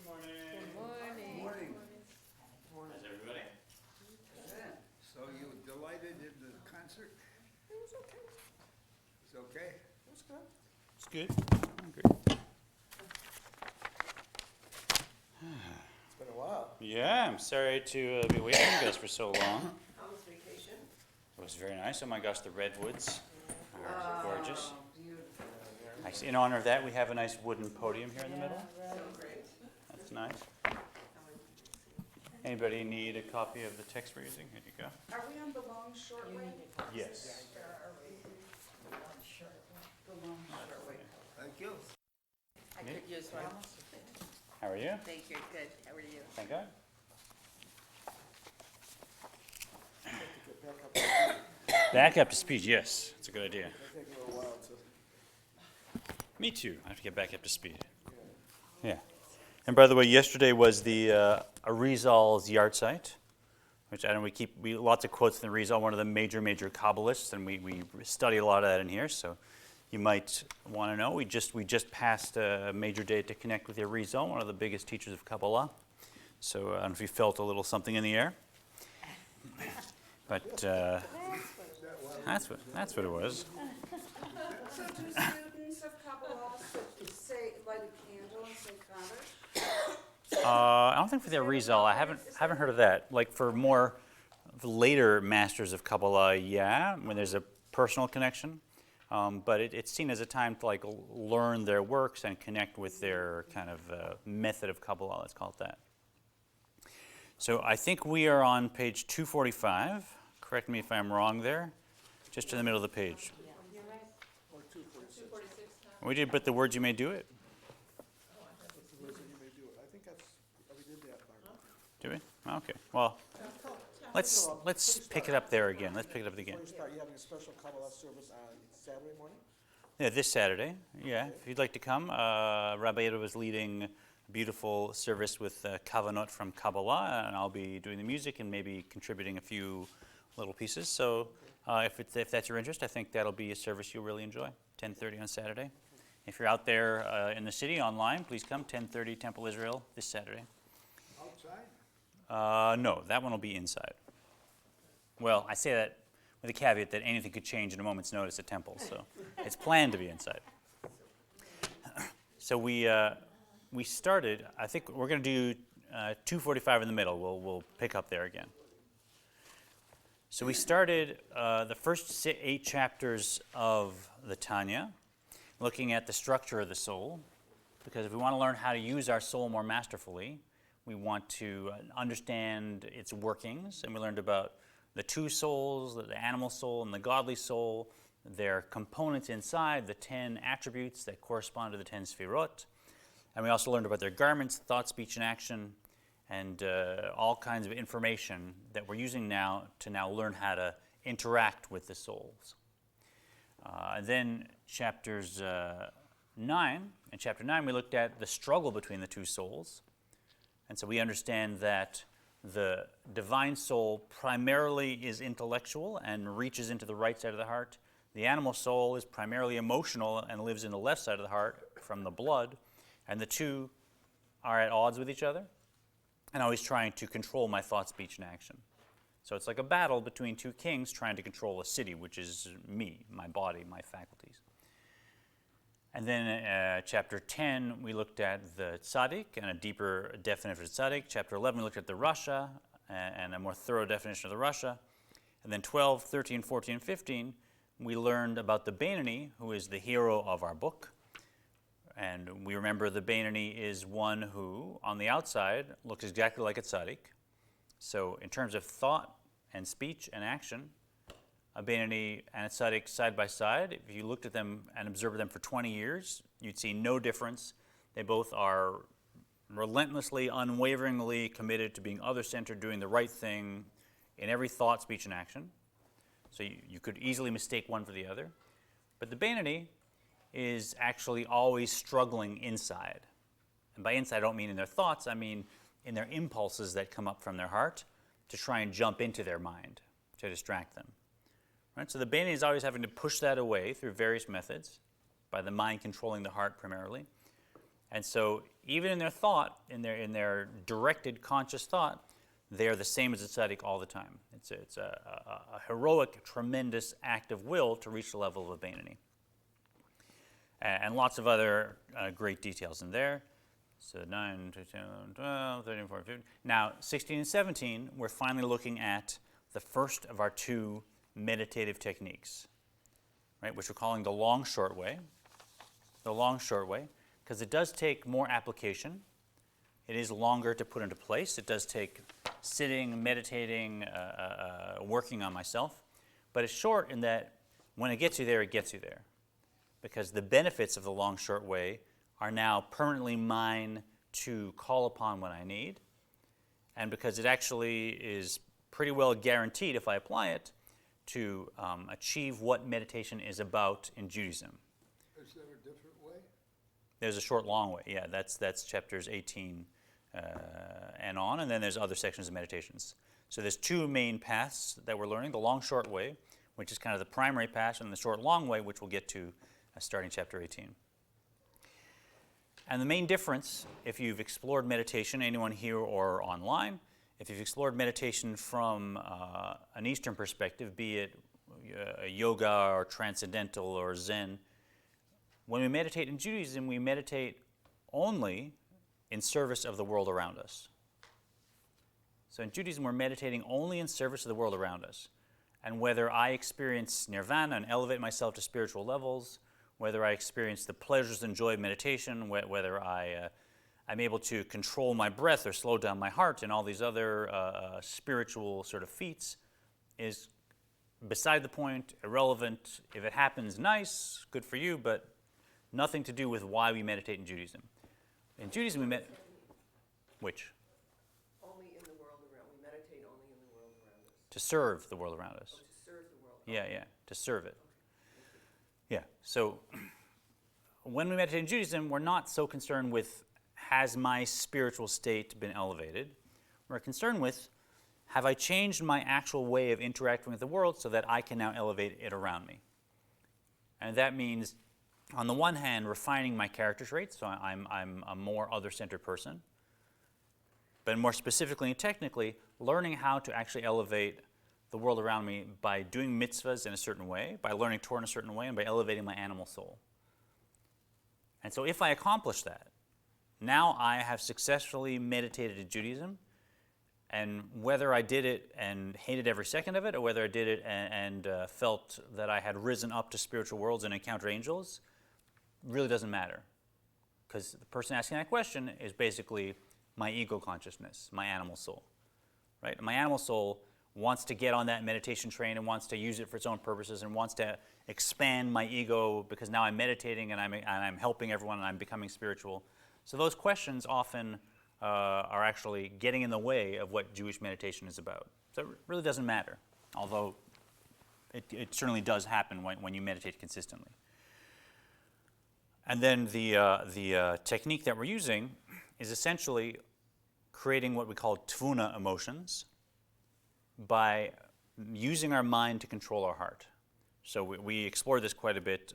Morning. How's everybody? So you delighted in the concert? It was okay. It's okay? It was good. It's good. It's been a while. Yeah, I'm sorry to be waiting you guys for so long. How was vacation? It was very nice. Oh my gosh, the redwoods are gorgeous. Beautiful. In honor of that, we have a nice wooden podium here in the middle. So great. That's nice. Anybody need a copy of the text we're using? Here you go. Are we on the long short way? Yes. Or are we the long short way? Thank you. I could use one. How are you? Thank you, good. How are you? Thank God. To get back up. Back up to speed, yes. It's a good idea. It'll take a little while to. Me too. I have to get back up to speed. Yeah. And by the way, yesterday was the Arizal's yard site, which I know we lots of quotes from the Arizal, one of the major kabbalists, and we study a lot of that in here. So you might want to know we just passed a major day to connect with the Arizal, one of the biggest teachers of Kabbalah. So I don't know if you felt a little something in the air, but that's what it was. So do students of Kabbalah say, light a candle and say Kaddish? I don't think for the Arizal. I haven't heard of that. Like for more the later masters of Kabbalah, yeah, when there's a personal connection. But it's seen as a time to like learn their works and connect with their kind of method of Kabbalah. Let's call it that. So I think we are on page 245. Correct me if I'm wrong there. Just in the middle of the page. Or 246. We did, but the words you may do it. That's the reason you may do it. I think we did that. Do we? Okay. Well, let's pick it up there again. Let's pick it up again. Before you start, you're having a special Kabbalah service on Saturday morning? Yeah, this Saturday. Yeah, if you'd like to come, Rabbi Yehuda was leading a beautiful service with kavanot from Kabbalah, and I'll be doing the music and maybe contributing a few little pieces. So if that's your interest, I think that'll be a service you'll really enjoy. 10:30 on Saturday. If you're out there in the city online, please come. 10:30 Temple Israel this Saturday. Outside? No, that one will be inside. Well, I say that with a caveat that anything could change in a moment's notice at Temple, so it's planned to be inside. So we started. I think we're going to do 245 in the middle. We'll pick up there again. So we started the first 8 chapters of the Tanya, looking at the structure of the soul, because if we want to learn how to use our soul more masterfully, we want to understand its workings, and we learned about the 2 souls, the animal soul and the godly soul, their components inside, the 10 attributes that correspond to the 10 sefirot, and we also learned about their garments, thought, speech, and action, and all kinds of information that we're using now to learn how to interact with the souls. Then chapters 9, in chapter 9 we looked at the struggle between the 2 souls, and so we understand that the divine soul primarily is intellectual and reaches into the right side of the heart. The animal soul is primarily emotional and lives in the left side of the heart from the blood, and the 2 are at odds with each other and always trying to control my thought, speech, and action. So it's like a battle between 2 kings trying to control a city, which is me, my body, my faculties. And then chapter 10, we looked at the tzaddik and a deeper definition of tzaddik. Chapter 11, we looked at the rasha and a more thorough definition of the rasha. And then 12, 13, 14, and 15, we learned about the Beinoni, who is the hero of our book. And we remember the Beinoni is one who, on the outside, looks exactly like a tzaddik. So in terms of thought and speech and action, a Beinoni and a tzaddik side by side, if you looked at them and observed them for 20 years, you'd see no difference. They both are relentlessly, unwaveringly committed to being other-centered, doing the right thing in every thought, speech, and action. So you could easily mistake one for the other. But the Beinoni is actually always struggling inside. And by inside, I don't mean in their thoughts, I mean in their impulses that come up from their heart to try and jump into their mind, to distract them. Right? So the Beinoni is always having to push that away through various methods, by the mind controlling the heart primarily. And so even in their thought, in their directed conscious thought, they are the same as the tzaddik all the time. It's a heroic, tremendous act of will to reach the level of a Beinoni. And lots of other great details in there. So 9, 10, 12, 13, 14, 15. Now, 16 and 17, we're finally looking at the first of our two meditative techniques, right, which we're calling the long, short way. The long, short way, because it does take more application. It is longer to put into place. It does take sitting, meditating, working on myself. But it's short in that when it gets you there, it gets you there. Because the benefits of the long, short way are now permanently mine to call upon when I need. And because it actually is pretty well guaranteed, if I apply it, to achieve what meditation is about in Judaism. Is there a different way? There's a short, long way. Yeah, that's chapters 18 and on, and then there's other sections of meditations. So there's two main paths that we're learning, the long, short way, which is kind of the primary path, and the short, long way, which we'll get to starting chapter 18. And the main difference, if you've explored meditation, anyone here or online, if you've explored meditation from an Eastern perspective, be it yoga or transcendental or Zen, when we meditate in Judaism, we meditate only in service of the world around us. So in Judaism, we're meditating only in service of the world around us. And whether I experience nirvana and elevate myself to spiritual levels, whether I experience the pleasures and joy of meditation, whether I'm able to control my breath or slow down my heart and all these other spiritual sort of feats, is beside the point, irrelevant. If it happens, nice, good for you, but nothing to do with why we meditate in Judaism. In Judaism, we meditate. Which? Only in the world around. We meditate only in the world around us. To serve the world around us. Oh, to serve the world. Yeah, to serve it. Yeah, so when we meditate in Judaism, we're not so concerned with, has my spiritual state been elevated? We're concerned with, have I changed my actual way of interacting with the world so that I can now elevate it around me? And that means, on the one hand, refining my character traits, so I'm a more other-centered person, but more specifically and technically, learning how to actually elevate the world around me by doing mitzvahs in a certain way, by learning Torah in a certain way, and by elevating my animal soul. And so if I accomplish that, now I have successfully meditated in Judaism, and whether I did it and hated every second of it, or whether I did it and felt that I had risen up to spiritual worlds and encountered angels, really doesn't matter. Because the person asking that question is basically my ego consciousness, my animal soul. Right? My animal soul wants to get on that meditation train and wants to use it for its own purposes and wants to expand my ego because now I'm meditating and I'm helping everyone and I'm becoming spiritual. So those questions often are actually getting in the way of what Jewish meditation is about. So it really doesn't matter, although it certainly does happen when you meditate consistently. And then the technique that we're using is essentially creating what we call tvuna emotions by using our mind to control our heart. So we explored this quite a bit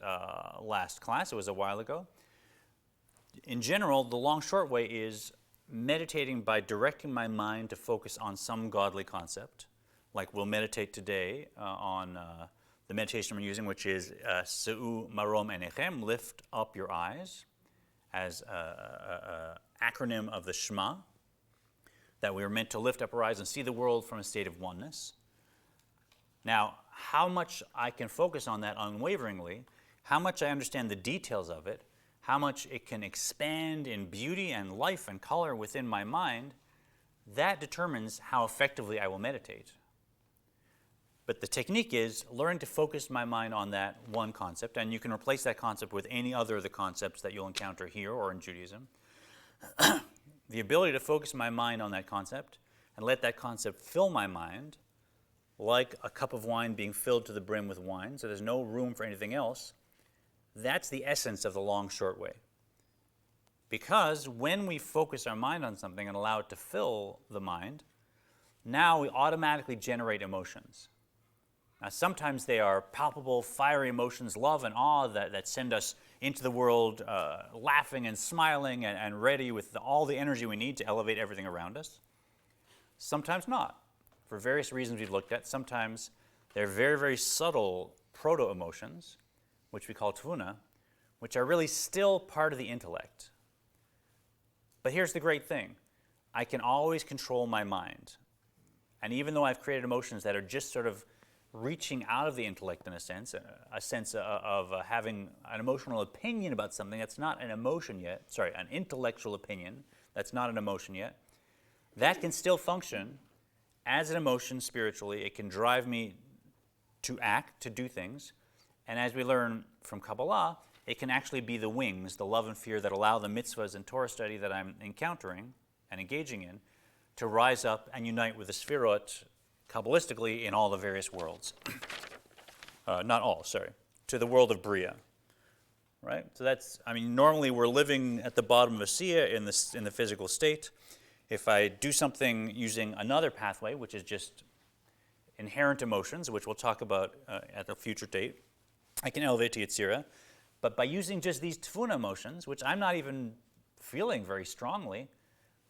last class. It was a while ago. In general, the long short way is meditating by directing my mind to focus on some godly concept. Like we'll meditate today on the meditation we're using, which is Se'u Marom Enechem, lift up your eyes, as an acronym of the Shema, that we are meant to lift up our eyes and see the world from a state of oneness. Now, how much I can focus on that unwaveringly, how much I understand the details of it, how much it can expand in beauty and life and color within my mind, that determines how effectively I will meditate. But the technique is learning to focus my mind on that one concept, and you can replace that concept with any other of the concepts that you'll encounter here or in Judaism. The ability to focus my mind on that concept and let that concept fill my mind like a cup of wine being filled to the brim with wine, so there's no room for anything else. That's the essence of the long, short way. Because when we focus our mind on something and allow it to fill the mind, now we automatically generate emotions. Now, sometimes they are palpable, fiery emotions, love and awe that send us into the world laughing and smiling and ready with all the energy we need to elevate everything around us. Sometimes not. For various reasons we've looked at, sometimes they're very, very subtle proto-emotions, which we call tvuna, which are really still part of the intellect. But here's the great thing. I can always control my mind. And even though I've created emotions that are just sort of reaching out of the intellect in a sense of having an emotional opinion about something that's not an emotion yet, an intellectual opinion that's not an emotion yet, that can still function as an emotion spiritually. It can drive me to act, to do things. And as we learn from Kabbalah, it can actually be the wings, the love and fear that allow the mitzvahs and Torah study that I'm encountering and engaging in to rise up and unite with the sefirot kabbalistically in all the various worlds. Not all, to the world of Bria. Right? So that's, normally we're living at the bottom of a Sia in the physical state. If I do something using another pathway, which is just inherent emotions, which we'll talk about at a future date, I can elevate to Yetzirah. But by using just these tvuna emotions, which I'm not even feeling very strongly,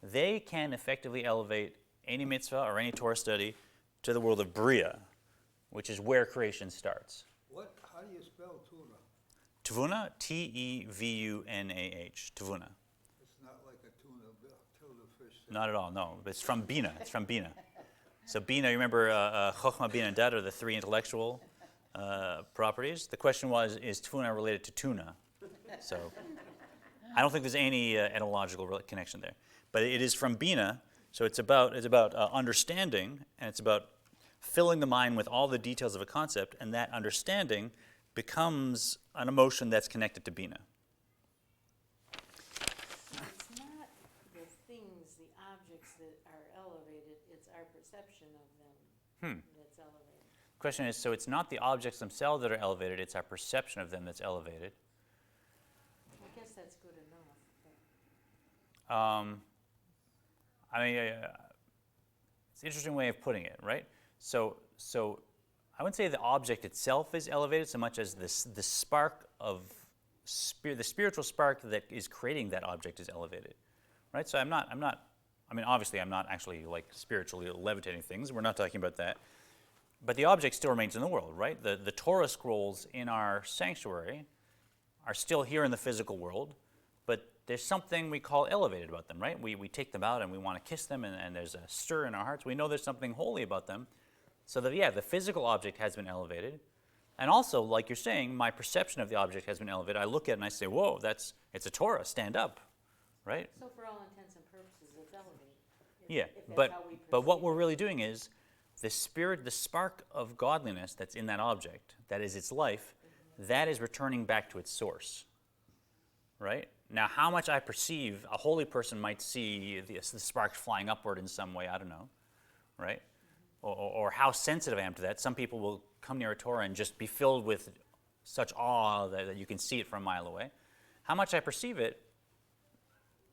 they can effectively elevate any mitzvah or any Torah study to the world of Bria, which is where creation starts. How do you spell tuna? Tvuna, T-E-V-U-N-A-H, tvuna. It's not like a tuna fish. Not at all, no. It's from Bina. It's from Bina. So Bina, you remember Chokhmah, Bina, and Dat are the three intellectual properties. The question was, is tvuna related to tuna? So I don't think there's any etymological connection there. But it is from Bina, so it's about understanding, and it's about filling the mind with all the details of a concept, and that understanding becomes an emotion that's connected to Bina. It's not the things, the objects that are elevated, it's our perception of them that's elevated. The question is, so it's not the objects themselves that are elevated, it's our perception of them that's elevated. I guess that's good enough. It's an interesting way of putting it, right? So I wouldn't say the object itself is elevated so much as the spark of the spiritual spark that is creating that object is elevated, right? So obviously I'm not actually like spiritually levitating things. We're not talking about that. But the object still remains in the world, right? The Torah scrolls in our sanctuary are still here in the physical world, but there's something we call elevated about them, right? We take them out and we want to kiss them, and there's a stir in our hearts. We know there's something holy about them. So the physical object has been elevated. And also, like you're saying, my perception of the object has been elevated. I look at it and I say, whoa, it's a Torah, stand up, right? So for all intents and purposes, it's elevated. Yeah, If that's but how we what perceive we're it. really doing is the spirit, the spark of godliness that's in that object, that is its life, that is returning back to its source, right? Now, how much I perceive, a holy person might see the sparks flying upward in some way, I don't know, right? Or how sensitive I am to that. Some people will come near a Torah and just be filled with such awe that you can see it from a mile away. How much I perceive it,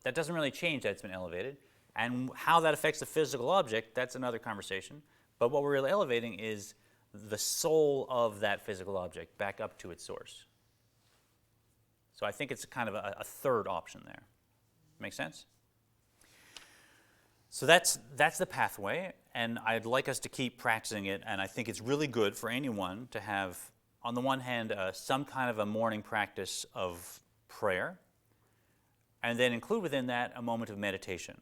that doesn't really change that it's been elevated. And how that affects the physical object, that's another conversation. But what we're really elevating is the soul of that physical object back up to its source. So I think it's kind of a third option there. Make sense? So that's the pathway, and I'd like us to keep practicing it, and I think it's really good for anyone to have, on the one hand, some kind of a morning practice of prayer, and then include within that a moment of meditation.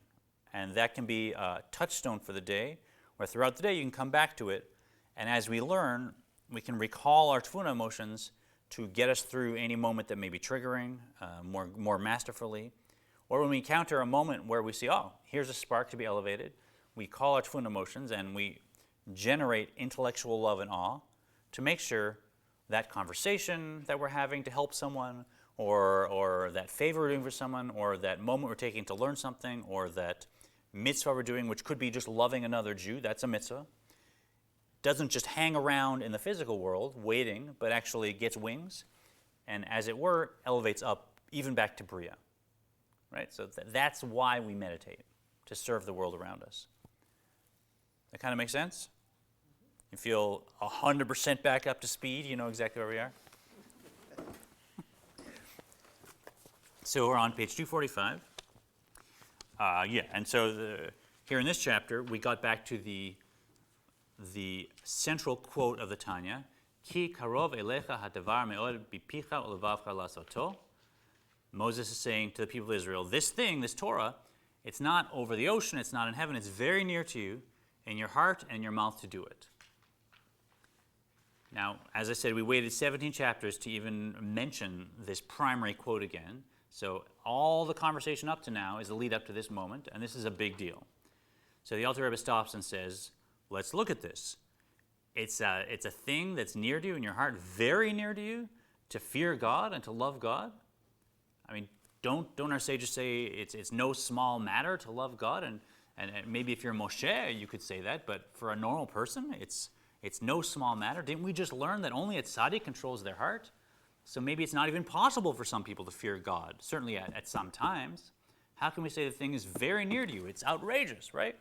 And that can be a touchstone for the day, where throughout the day you can come back to it, and as we learn, we can recall our tvuna emotions to get us through any moment that may be triggering more masterfully. Or when we encounter a moment where we see, oh, here's a spark to be elevated, we call our tvuna emotions and we generate intellectual love and awe to make sure that conversation that we're having to help someone, or that favor we're doing for someone, or that moment we're taking to learn something, or that mitzvah we're doing, which could be just loving another Jew, that's a mitzvah, doesn't just hang around in the physical world waiting, but actually gets wings, and as it were, elevates up even back to Bria. Right? So that's why we meditate, to serve the world around us. That kind of makes sense? You feel 100% back up to speed, you know exactly where we are? So we're on page 245. And so here in this chapter, we got back to the central quote of the Tanya, Ki karov elecha hadavar me'od bipicha ulevavcha lasoto. Moses is saying to the people of Israel, this thing, this Torah, it's not over the ocean, it's not in heaven, it's very near to you, in your heart and your mouth to do it. Now, as I said, we waited 17 chapters to even mention this primary quote again. So all the conversation up to now is a lead up to this moment, and this is a big deal. So the Alter Rebbe stops and says, let's look at this. It's a thing that's near to you in your heart, very near to you, to fear God and to love God. I mean, don't our sages say it's no small matter to love God? And maybe if you're Moshe, you could say that, but for a normal person, it's no small matter. Didn't we just learn that only a tzaddik controls their heart? So maybe it's not even possible for some people to fear God, certainly at some times. How can we say the thing is very near to you? It's outrageous, right?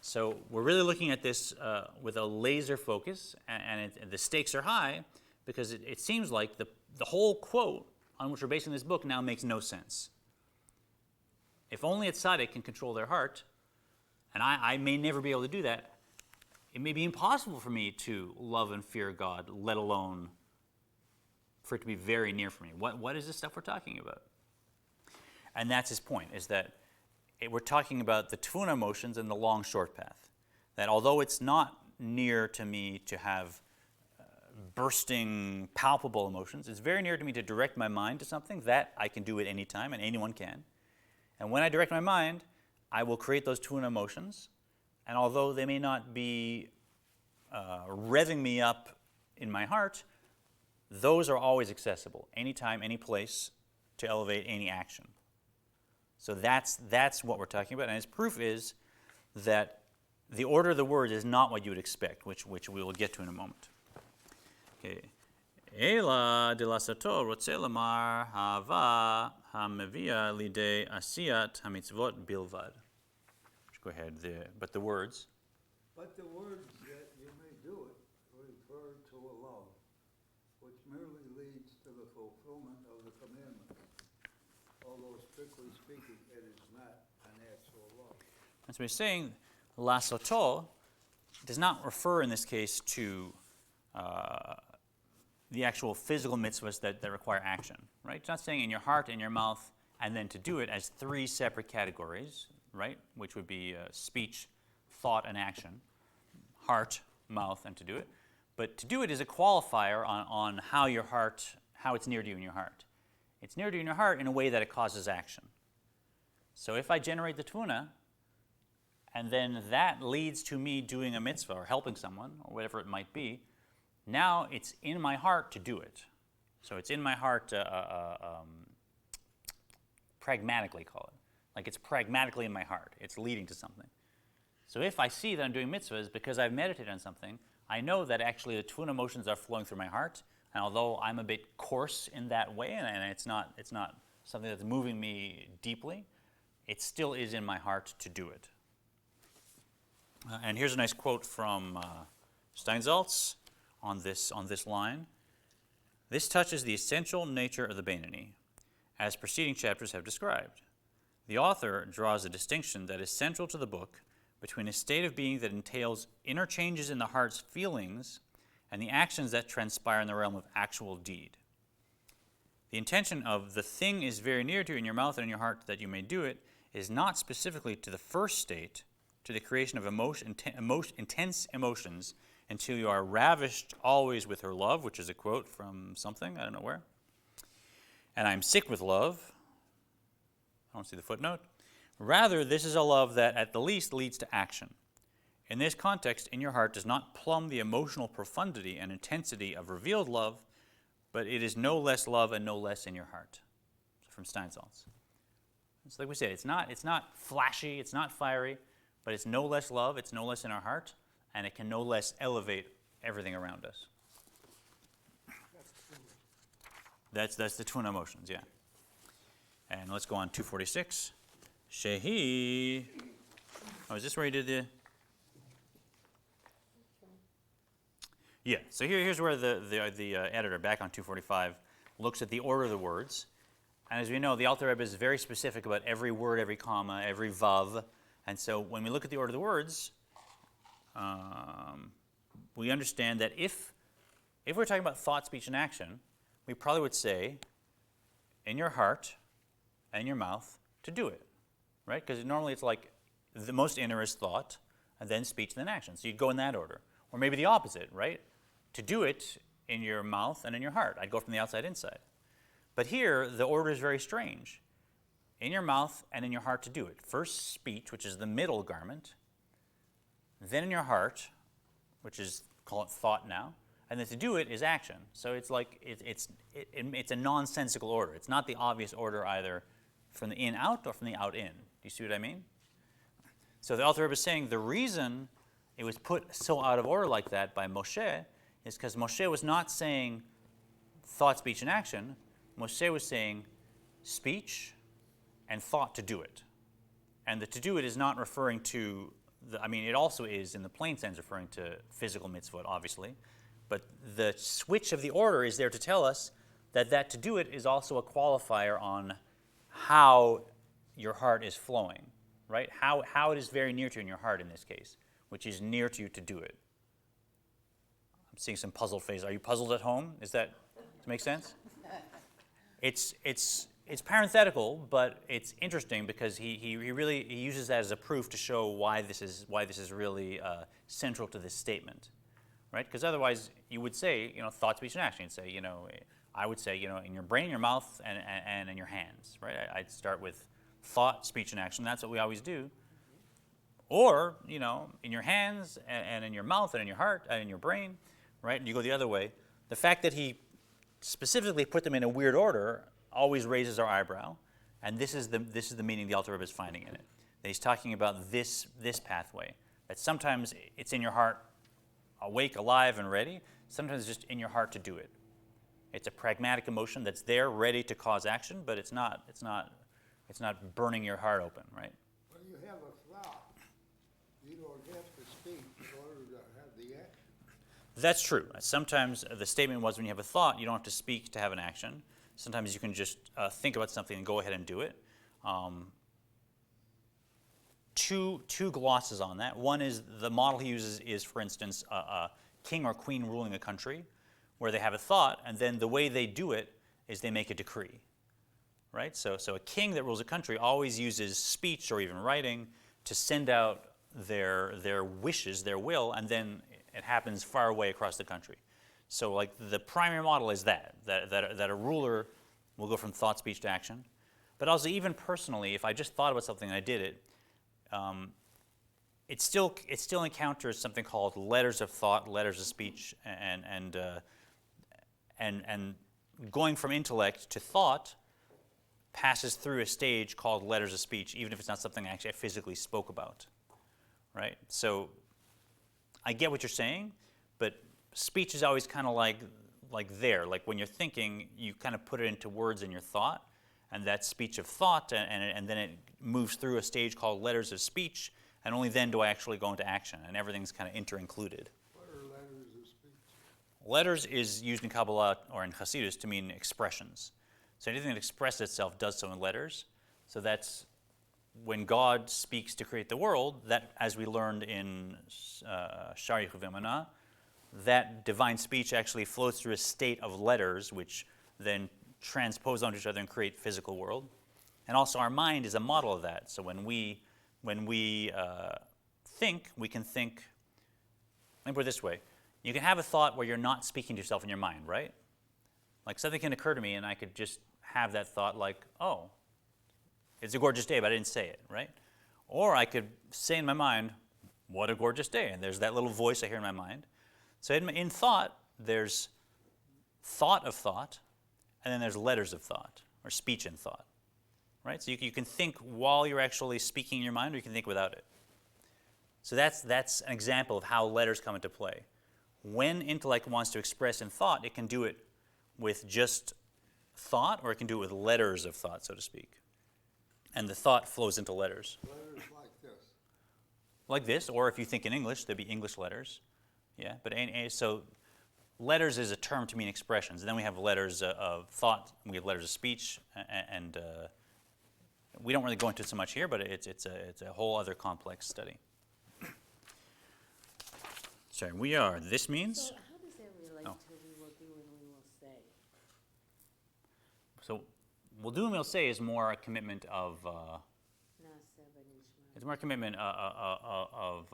So we're really looking at this with a laser focus, and the stakes are high because it seems like the whole quote on which we're basing this book now makes no sense. If only a tzaddik can control their heart, and I may never be able to do that, it may be impossible for me to love and fear God, let alone for it to be very near for me. What is this stuff we're talking about? And that's his point, is that we're talking about the tefuna emotions and the long short path. That although it's not near to me to have bursting, palpable emotions, it's very near to me to direct my mind to something. That I can do at any time, and anyone can. And when I direct my mind, I will create those tefuna emotions. And although they may not be revving me up in my heart, those are always accessible, anytime, any place, to elevate any action. So that's what we're talking about. And his proof is that the order of the words is not what you would expect, which we will get to in a moment. Okay. Ela de la sator rotze lamar hava hamevia lidei asiyat hamitzvot bilvad. Go ahead. But the words. But the words that you may do it refer to a love, which merely leads to the fulfillment of the commandments. Although strictly speaking, it is not an actual love. As we're saying, la soto does not refer in this case to the actual physical mitzvahs that require action, right? It's not saying in your heart, in your mouth, and then to do it as three separate categories, right? Which would be speech, thought, and action. Heart, mouth, and to do it. But to do it is a qualifier on how your heart, how it's near to you in your heart. It's near to you in your heart in a way that it causes action. So if I generate the tefuna, and then that leads to me doing a mitzvah or helping someone or whatever it might be, now it's in my heart to do it. So it's in my heart, pragmatically call it. Like it's pragmatically in my heart. It's leading to something. So if I see that I'm doing mitzvahs because I've meditated on something, I know that actually the tefuna emotions are flowing through my heart. And although I'm a bit coarse in that way, and it's not something that's moving me deeply, it still is in my heart to do it. And here's a nice quote from Steinsaltz on this line. This touches the essential nature of the Beinoni, as preceding chapters have described. The author draws a distinction that is central to the book between a state of being that entails inner changes in the heart's feelings and the actions that transpire in the realm of actual deed. The intention of the thing is very near to you in your mouth and in your heart that you may do it is not specifically to the first state, to the creation of intense emotions until you are ravished always with her love, which is a quote from something, I don't know where. And I'm sick with love. I don't see the footnote. Rather, this is a love that at the least leads to action. In this context, in your heart does not plumb the emotional profundity and intensity of revealed love, but it is no less love and no less in your heart. From Steinsaltz. It's like we said, it's not flashy, it's not fiery, but it's no less love, it's no less in our heart, and it can no less elevate everything around us. That's the tefuna emotions, yeah. And let's go on 246. Shehi. Oh, is this where he did the? Yeah. So here's where the editor back on 245 looks at the order of the words, And as we know, the Alter Rebbe is very specific about every word, every comma, every vav. And so when we look at the order of the words, we understand that if we're talking about thought, speech, and action, we probably would say, in your heart and your mouth, to do it, right? Because normally it's like the most inner is thought, and then speech, and then action. So you'd go in that order. Or maybe the opposite, right? To do it in your mouth and in your heart. I'd go from the outside inside. But here, the order is very strange. In your mouth and in your heart to do it. First speech, which is the middle garment. Then in your heart, which is, call it thought now. And then to do it is action. So it's like, it's a nonsensical order. It's not the obvious order either from the in out or from the out in. Do you see what I mean? So the Alter Rebbe is saying the reason it was put so out of order like that by Moshe is because Moshe was not saying thought, speech, and action. Moshe was saying speech and thought to do it. And the to do it is not referring to, it also is in the plain sense referring to physical mitzvot, obviously. But the switch of the order is there to tell us that to do it is also a qualifier on how your heart is flowing, right? How it is very near to you in your heart in this case, which is near to you to do it. I'm seeing some puzzled faces. Are you puzzled at home? Does that make sense? It's parenthetical, but it's interesting because he uses that as a proof to show why this is really central to this statement, right? Because otherwise you would say, thought, speech, and action. You'd say, I would say, in your brain, your mouth, and in your hands, right? I'd start with thought, speech, and action. That's what we always do. Or, in your hands, and in your mouth, and in your heart, and in your brain, right? And you go the other way. The fact that he specifically put them in a weird order always raises our eyebrow, and this is the meaning the Alter Rebbe is finding in it. That he's talking about this pathway. That sometimes it's in your heart, awake, alive, and ready. Sometimes it's just in your heart to do it. It's a pragmatic emotion that's there, ready to cause action, but it's not burning your heart open, right? When you have a thought, you don't have to speak in order to have the action. That's true. Sometimes the statement was when you have a thought, you don't have to speak to have an action. Sometimes you can just think about something and go ahead and do it. Two glosses on that. One is the model he uses is, for instance, a king or queen ruling a country where they have a thought, and then the way they do it is they make a decree. Right? So a king that rules a country always uses speech or even writing to send out their wishes, their will, and then it happens far away across the country. So like the primary model is that a ruler will go from thought, speech to action. But also even personally, if I just thought about something and I did it, it still encounters something called letters of thought, letters of speech, and going from intellect to thought passes through a stage called letters of speech, even if it's not something I actually physically spoke about, right? So I get what you're saying, but speech is always kind of like when you're thinking, you kind of put it into words in your thought, and that speech of thought, and then it moves through a stage called letters of speech, and only then do I actually go into action, and everything's kind of inter-included. What are letters of speech? Letters is used in Kabbalah or in Hasidus to mean expressions. So anything that expresses itself does so in letters. So that's when God speaks to create the world, that, as we learned in Sharich V'Emunah, that divine speech actually flows through a state of letters, which then transpose onto each other and create physical world. And also our mind is a model of that. So when we think, we can think, let me put it this way. You can have a thought where you're not speaking to yourself in your mind, right? Like something can occur to me and I could just have that thought like, oh, it's a gorgeous day, but I didn't say it, right? Or I could say in my mind, what a gorgeous day. And there's that little voice I hear in my mind. So in thought, there's thought of thought, and then there's letters of thought, or speech in thought, right? So you can think while you're actually speaking in your mind, or you can think without it. So that's an example of how letters come into play. When intellect wants to express in thought, it can do it with just thought, or it can do it with letters of thought, so to speak. And the thought flows into letters. Letters like this. Like this, or if you think in English, there'd be English letters. Yeah, but so letters is a term to mean expressions. And then we have letters of thought, we have letters of speech, and we don't really go into it so much here, but it's a whole other complex study. Sorry, we are. This means. So how does that relate Oh. to we will do and we will say? So, we'll do and we'll say is more a commitment of. Nasa banishma. It's more a commitment of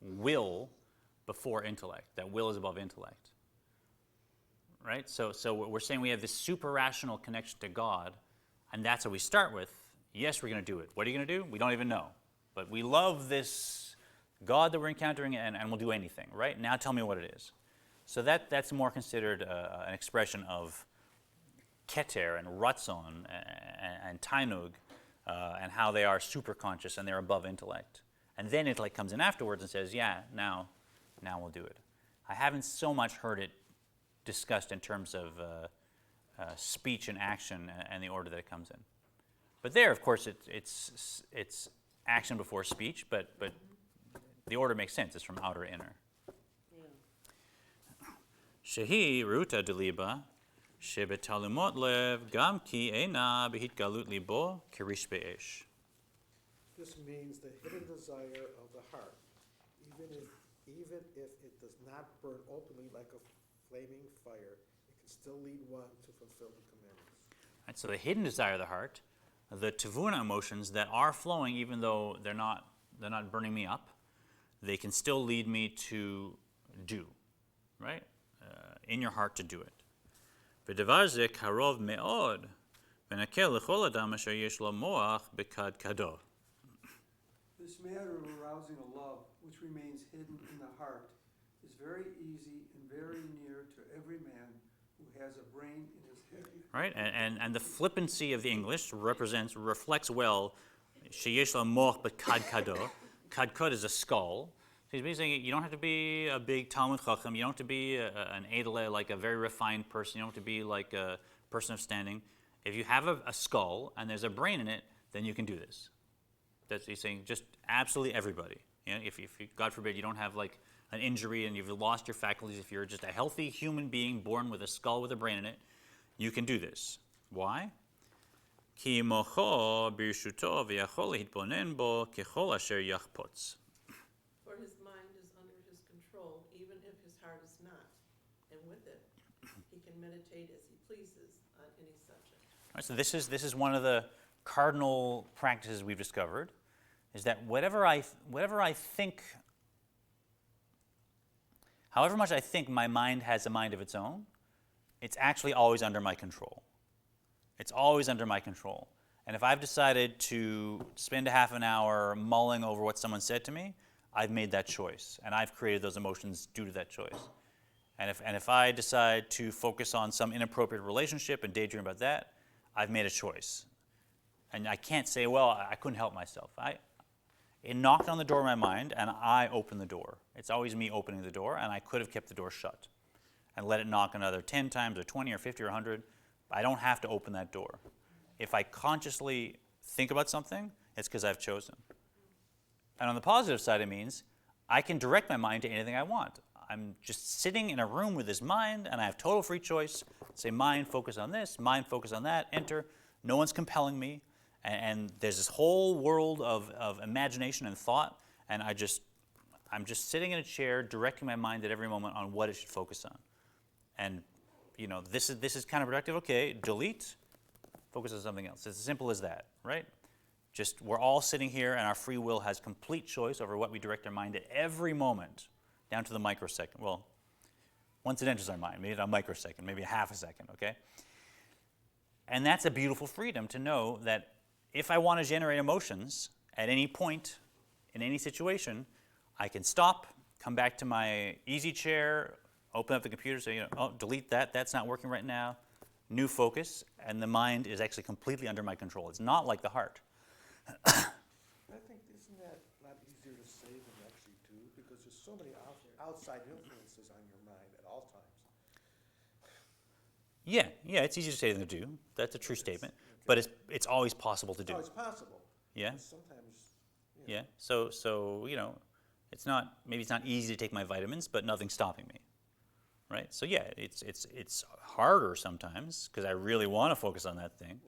will before intellect. That will is above intellect. Right? So we're saying we have this super rational connection to God, and that's what we start with. Yes, we're going to do it. What are you going to do? We don't even know. But we love this God that we're encountering, and we'll do anything. Right? Now tell me what it is. So that's more considered an expression of keter and ratzon and tainug, and how they are super conscious and they're above intellect. And then intellect comes in afterwards and says, yeah, now we'll do it. I haven't so much heard it discussed in terms of speech and action and the order that it comes in. But there, of course, it's action before speech, but the order makes sense. It's from outer to inner. Yeah. Shehi ruta deliba shebetalumot lev gam ki eina behitgalut libo kirish be'esh. This means the hidden desire of the heart, even if it does not burn openly like a flaming fire, it can still lead one to fulfill the commandments. Right, so the hidden desire of the heart, the tavuna emotions that are flowing, even though they're not burning me up, they can still lead me to do, right? In your heart to do it. V'devar ze karov me'od v'nakel l'chol adam asher yesh lo moach bekad kado. This matter of arousing a love which remains hidden in the heart is very easy and very near to every man who has a brain in his head. Right, and the flippancy of the English reflects well sheyesh lo moach bekad kado. Kadkod is a skull. So he's basically saying you don't have to be a big Talmud Chacham, you don't have to be an Edele, like a very refined person, you don't have to be like a person of standing. If you have a skull and there's a brain in it, then you can do this. That's he's saying just absolutely everybody. You know, if you, God forbid, you don't have like an injury and you've lost your faculties, if you're just a healthy human being born with a skull with a brain in it, you can do this. Why? Ki mocho birshuto v'yachol hitbonen bo kechol asher yachpotz. For his mind is under his control, even if his heart is not. And with it, he can meditate as he pleases on any subject. All right, so this is one of the cardinal practices we've discovered, is that whatever I think, however much I think my mind has a mind of its own, it's actually always under my control. It's always under my control. And if I've decided to spend a half an hour mulling over what someone said to me, I've made that choice, and I've created those emotions due to that choice. And if I decide to focus on some inappropriate relationship and daydream about that, I've made a choice. And I can't say, well, I couldn't help myself. It knocked on the door of my mind, and I opened the door. It's always me opening the door, and I could have kept the door shut and let it knock another 10 times or 20 or 50 or 100. I don't have to open that door. If I consciously think about something, it's because I've chosen. And on the positive side, it means I can direct my mind to anything I want. I'm just sitting in a room with this mind, and I have total free choice. Say, mind, focus on this, mind, focus on that, enter. No one's compelling me. And there's this whole world of imagination and thought, and I'm just sitting in a chair, directing my mind at every moment on what it should focus on. And this is kind of productive. Okay, delete, focus on something else. It's as simple as that, right? Just we're all sitting here, and our free will has complete choice over what we direct our mind at every moment, down to the microsecond. Well, once it enters our mind, maybe a microsecond, maybe a half a second, okay? And that's a beautiful freedom to know that if I want to generate emotions at any point, in any situation, I can stop, come back to my easy chair, open up the computer, say, oh, delete that, that's not working right now, new focus, and the mind is actually completely under my control. It's not like the heart. I think, isn't that a lot easier to say than actually do? Because there's so many outside influences on your mind at all times. Yeah, it's easier to say than to do. That's a true statement. But it's always possible to do. Oh, it's possible. Yeah. Sometimes. Yeah. So it's not easy to take my vitamins, but nothing's stopping me. right? So yeah, it's harder sometimes because I really want to focus on that thing,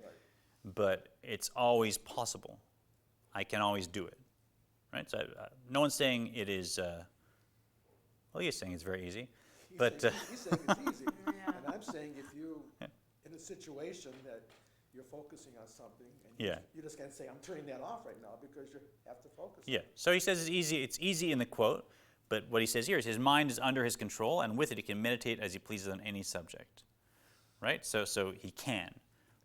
but it's always possible. I can always do it, right? So no one's saying it is. Well, he's saying it's very easy, but He's saying it's easy, Yeah. and I'm saying if you, in a situation that you're focusing on something, and Yeah. you just can't say, I'm turning that off right now, because you have to focus. yeah. So he says it's easy. It's easy in the quote, but what he says here is his mind is under his control, and with it he can meditate as he pleases on any subject, right? So he can,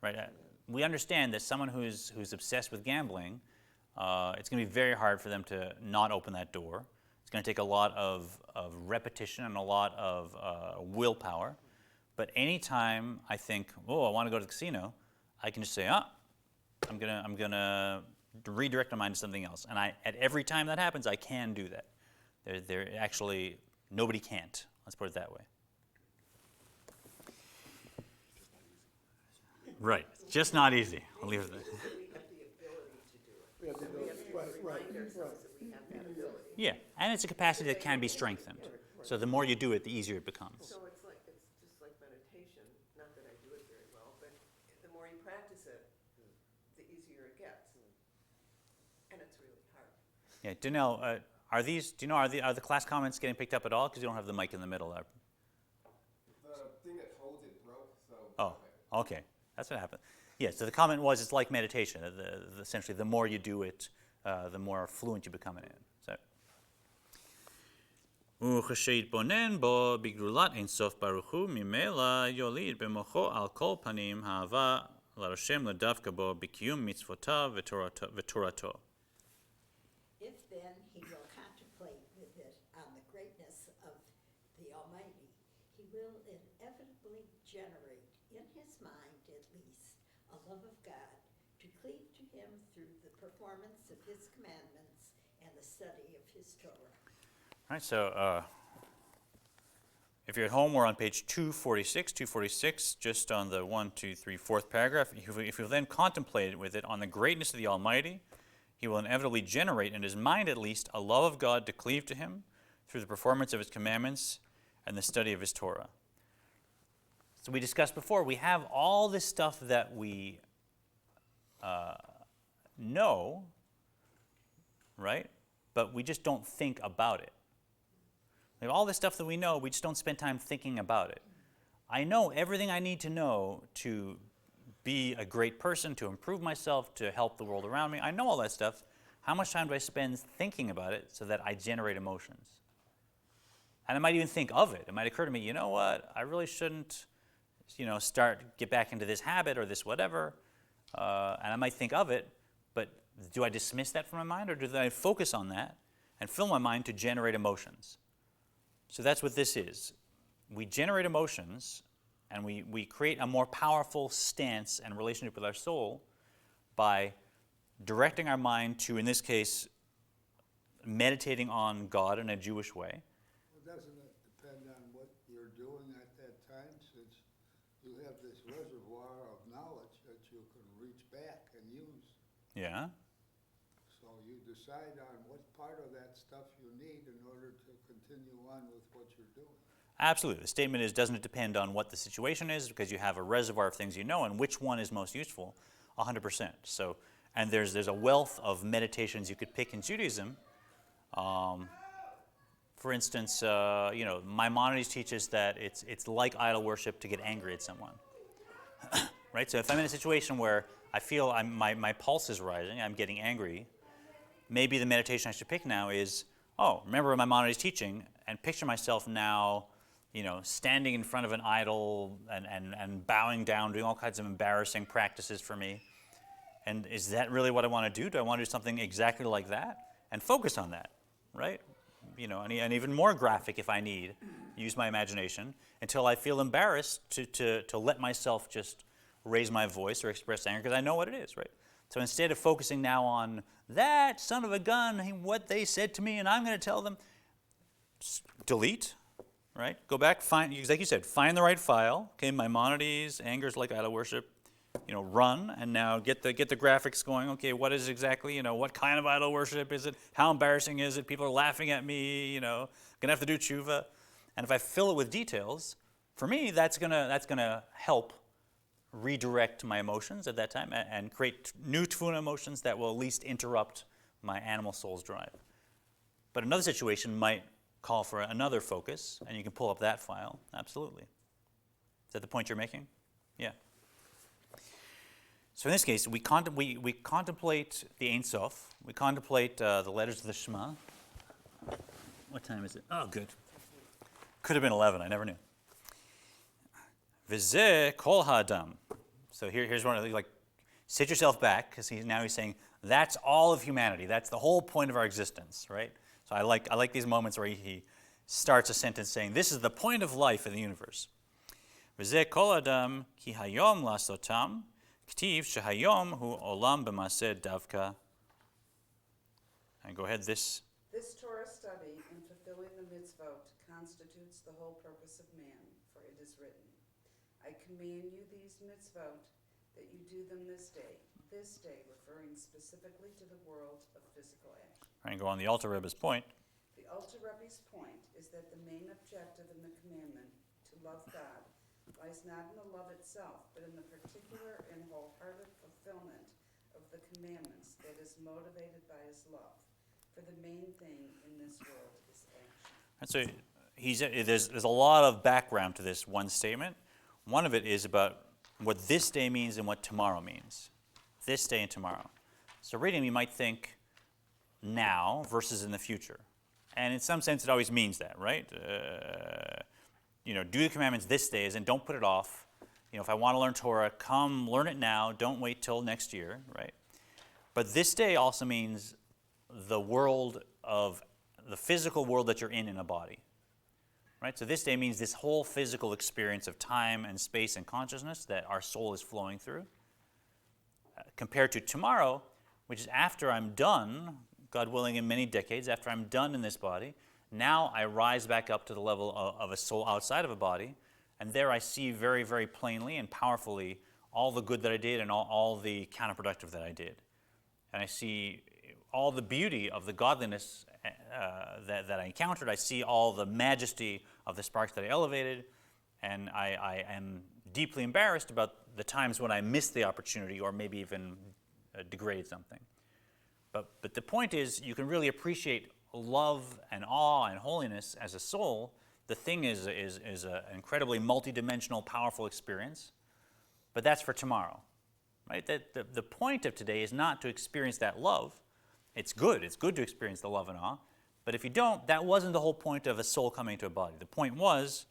right? We understand that someone who's obsessed with gambling, it's going to be very hard for them to not open that door. It's going to take a lot of repetition and a lot of willpower. But anytime I think, oh, I want to go to the casino, I can just say, I'm gonna redirect my mind to something else. And at every time that happens, I can do that. There actually, nobody can't. Let's put it that way. Right. It's just not easy. I'll leave it there. We have the ability to do it. We have to go, We have to right, remind ourselves that we have that ability. Yeah, and it's a capacity that can be strengthened. So the more you do it, the easier it becomes. So it's just like meditation, not that I do it very well, but the more you practice it, the easier it gets. And it's really hard. Yeah, Danelle, are the class comments getting picked up at all? Because you don't have the mic in the middle there. The thing that holds it broke, so. Oh, okay. That's what happened. Yeah, so the comment was it's like meditation. Essentially, the more you do it, the more fluent you become in it. So. וכשהתבונן בו בגלולת אינסוף ברוך הוא, ממילא יוליד במוחו על כל פנים אהבה להשם לדווקא בו בקיום מצוותיו ותורתו. If then he will contemplate with it on the greatness of the Almighty, he will inevitably generate, in his mind at least, a love of God, to cleave to him through the performance of his commandments and the study of his Torah. All right, so if you're at home, we're on page 246. 246, just on the 1, 2, 3, 4th paragraph. If you then contemplate with it on the greatness of the Almighty, he will inevitably generate, in his mind at least, a love of God to cleave to him through the performance of his commandments and the study of his Torah. So we discussed before, we have all this stuff that we know, right? But we just don't think about it. We have all this stuff that we know, we just don't spend time thinking about it. I know everything I need to know to be a great person, to improve myself, to help the world around me. I know all that stuff. How much time do I spend thinking about it so that I generate emotions? And I might even think of it. It might occur to me, you know what, I really shouldn't, get back into this habit or this whatever. And I might think of it, but do I dismiss that from my mind, or do I focus on that and fill my mind to generate emotions? So that's what this is. We generate emotions, and we create a more powerful stance and relationship with our soul by directing our mind to, in this case, meditating on God in a Jewish way. Well, doesn't it depend on what you're doing at that time, since you have this reservoir of knowledge that you can reach back and use? Yeah. So you decide on what part of that stuff you need in order to continue on with what you're doing. Absolutely. The statement is, doesn't it depend on what the situation is, because you have a reservoir of things you know, and which one is most useful? 100%. So, and there's a wealth of meditations you could pick in Judaism. For instance, Maimonides teaches that it's like idol worship to get angry at someone. Right? So if I'm in a situation where I feel my pulse is rising, I'm getting angry, maybe the meditation I should pick now is, remember Maimonides' teaching, and picture myself now, standing in front of an idol and bowing down, doing all kinds of embarrassing practices for me. And is that really what I want to do? Do I want to do something exactly like that? And focus on that, right? And even more graphic if I need, use my imagination, until I feel embarrassed to let myself just raise my voice or express anger, because I know what it is, right? So instead of focusing now on that son of a gun, what they said to me, and I'm going to tell them, delete, right? Go back, find, like you said, find the right file. Okay, Maimonides, anger's like idol worship. Run, and now get the graphics going. Okay, what is exactly, what kind of idol worship is it? How embarrassing is it? People are laughing at me, gonna have to do tshuva. And if I fill it with details, for me, that's gonna help redirect my emotions at that time and create new tefuna emotions that will at least interrupt my animal soul's drive. But another situation might call for another focus, and you can pull up that file. Absolutely. Is that the point you're making? Yeah. So in this case, we contemplate the Ein Sof. We contemplate the letters of the Shema. What time is it? Oh, good. Could have been 11. I never knew. V'zeh kol ha'adam. So here's one of the, like, sit yourself back, because now he's saying that's all of humanity. That's the whole point of our existence, right? So I like these moments where he starts a sentence saying, this is the point of life in the universe. V'zeh kol adam ki hayom lasotam, k'tiv shehayom hu olam b'maseh davka. And go ahead, this. This Torah study in fulfilling the mitzvot constitutes the whole purpose of man, for it is written, I command you these mitzvot, that you do them this day referring specifically to the world of physical action. Right, and go on the Alter Rebbe's point. The Alter Rebbe's point is that the main objective in the commandment to love God lies not in the love itself, but in the particular and wholehearted fulfillment of the commandments that is motivated by his love. For the main thing in this world is action. And so there's a lot of background to this one statement. One of it is about what this day means and what tomorrow means. This day and tomorrow. So reading, we might think now versus in the future. And in some sense, it always means that, right? Do the commandments this day, and don't put it off. If I want to learn Torah, come learn it now. Don't wait till next year, right? But this day also means the physical world that you're in a body. Right? So this day means this whole physical experience of time and space and consciousness that our soul is flowing through. Compared to tomorrow, which is after I'm done, God willing, in many decades, after I'm done in this body, now I rise back up to the level of a soul outside of a body, and there I see very, very plainly and powerfully all the good that I did and all the counterproductive that I did. And I see all the beauty of the godliness that I encountered. I see all the majesty of the sparks that I elevated, and I am deeply embarrassed about the times when I missed the opportunity or maybe even degraded something. But the point is, you can really appreciate love and awe and holiness as a soul. The thing is an incredibly multidimensional, powerful experience, but that's for tomorrow, right? The point of today is not to experience that love. It's good to experience the love and awe, but if you don't, that wasn't the whole point of a soul coming to a body. The point was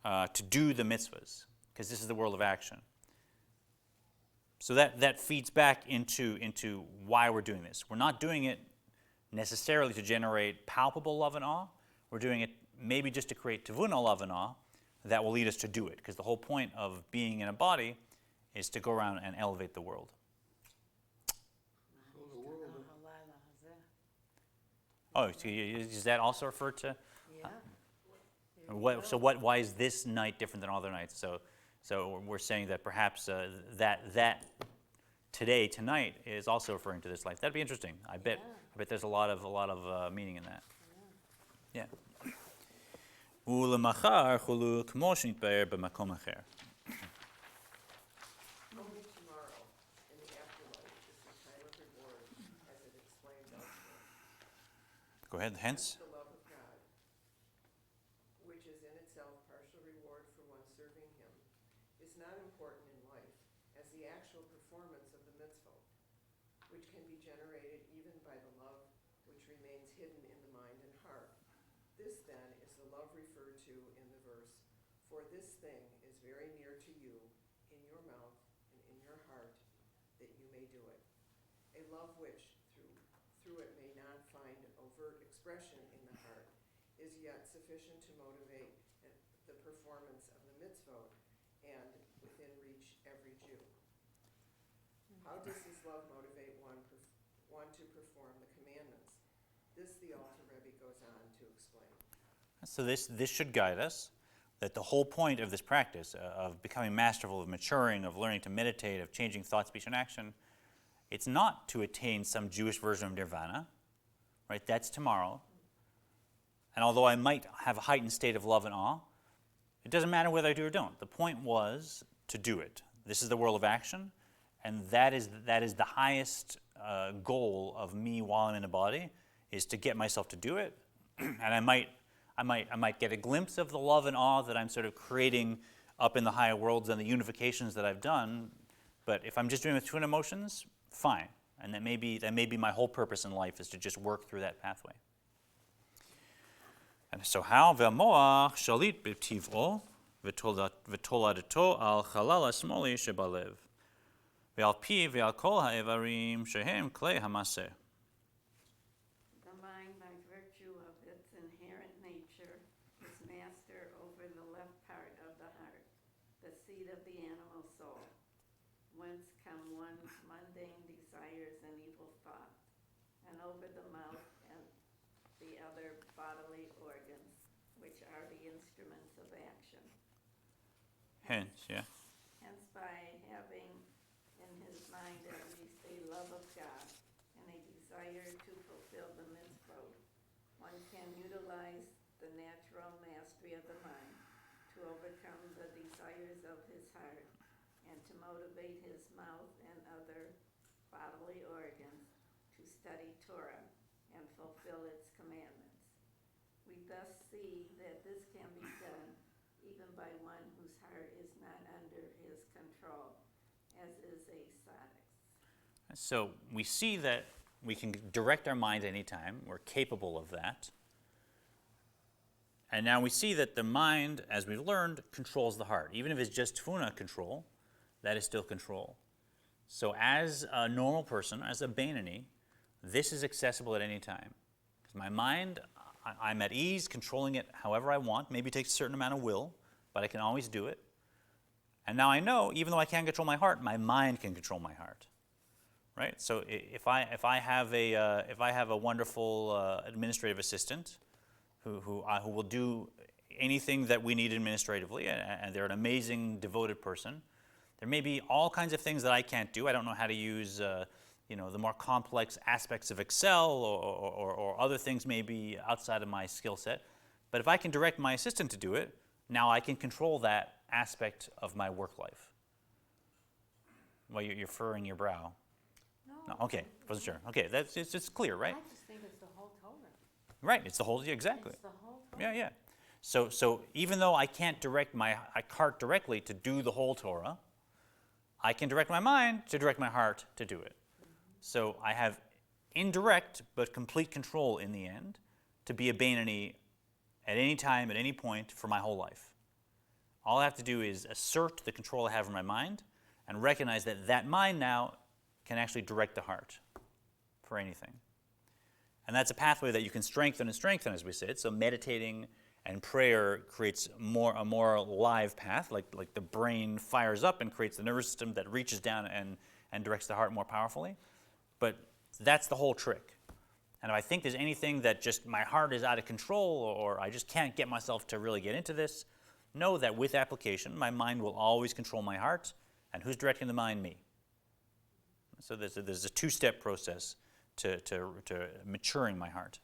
to do the mitzvahs, because this is the world of action. So that feeds back into why we're doing this. We're not doing it necessarily to generate palpable love and awe. We're doing it maybe just to create tevuna love and awe that will lead us to do it, because the whole point of being in a body is to go around and elevate the world. Oh, so is that also referred to? Yeah. Why is this night different than other nights? So we're saying that perhaps that tonight is also referring to this life. That'd be interesting. I bet there's a lot of meaning in that. Yeah. ולמחר חולו כמו שנתבהר במקום אחר. Only tomorrow, in the afterlife, is the time of reward, as it explains elsewhere. Go ahead, hence. The love of God, which is in itself partial reward for one serving Him, is not important in life as the actual performance of the mitzvot, which can be generated even by the love which remains hidden in the mind and heart. This, then, is the love referred to in the verse, for this thing is very near to you, in your mouth and in your heart, that you may do it. A love which, through it may not find overt expression in the heart, is yet sufficient to motivate the performance of the mitzvot and within reach every Jew. How does this love motivate one to perform the commandments? This the Alter Rebbe goes on to explain. So this should guide us, that the whole point of this practice of becoming masterful, of maturing, of learning to meditate, of changing thought, speech, and action, it's not to attain some Jewish version of nirvana, right? That's tomorrow. And although I might have a heightened state of love and awe, it doesn't matter whether I do or don't. The point was to do it. This is the world of action, and that is the highest goal of me while I'm in a body, is to get myself to do it. And I might get a glimpse of the love and awe that I'm sort of creating up in the higher worlds and the unifications that I've done. But if I'm just doing it with twin emotions, fine. And that may be my whole purpose in life, is to just work through that pathway. And so how והמוח שליט בטבעו ותולדתו על חלל השמאלי שבלב, ועל פיו ועל כל האיברים שהם כלי המעשה. The mind, by virtue of its inherent nature, is master over the left part of the heart, the seat of the animal soul, whence come one's mundane desires and evil thoughts, and over the mouth and the other bodily organs, which are the instruments of action. Hence, yeah. Hence, by having in his mind at least a love of God and a desire to fulfill the mitzvot, one can utilize the natural mastery of the mind to overcome the desires of his heart and to motivate his mouth and other bodily organs to study Torah and fulfill its commandments. We thus see that this can be done even by one whose heart is not under his control, as is a sadist. So we see that we can direct our mind anytime. We're capable of that. And now we see that the mind, as we've learned, controls the heart. Even if it's just tfuna control, that is still control. So as a normal person, as a Beinoni, this is accessible at any time. Because my mind, I'm at ease controlling it however I want. Maybe it takes a certain amount of will, but I can always do it. And now I know, even though I can't control my heart, my mind can control my heart. Right? So if I have a wonderful administrative assistant who will do anything that we need administratively, and they're an amazing, devoted person, there may be all kinds of things that I can't do. I don't know how to use the more complex aspects of Excel or other things maybe outside of my skill set. But if I can direct my assistant to do it, now I can control that aspect of my work life. Well, you're furrowing your brow. No, okay, wasn't sure. Okay, it's clear, right? I just think it's the whole Torah. Right, it's the whole, exactly. It's the whole Torah. Yeah. So even though I can't direct my heart directly to do the whole Torah, I can direct my mind to direct my heart to do it. So I have indirect but complete control in the end to be a Beinoni at any time, at any point for my whole life. All I have to do is assert the control I have in my mind and recognize that that mind now can actually direct the heart for anything. And that's a pathway that you can strengthen and strengthen, as we said. So meditating and prayer creates a more live path, like the brain fires up and creates the nervous system that reaches down and directs the heart more powerfully. But that's the whole trick. And if I think there's anything that just my heart is out of control or I just can't get myself to really get into this, know that with application, my mind will always control my heart. And who's directing the mind? Me. So there's a two-step process to maturing my heart.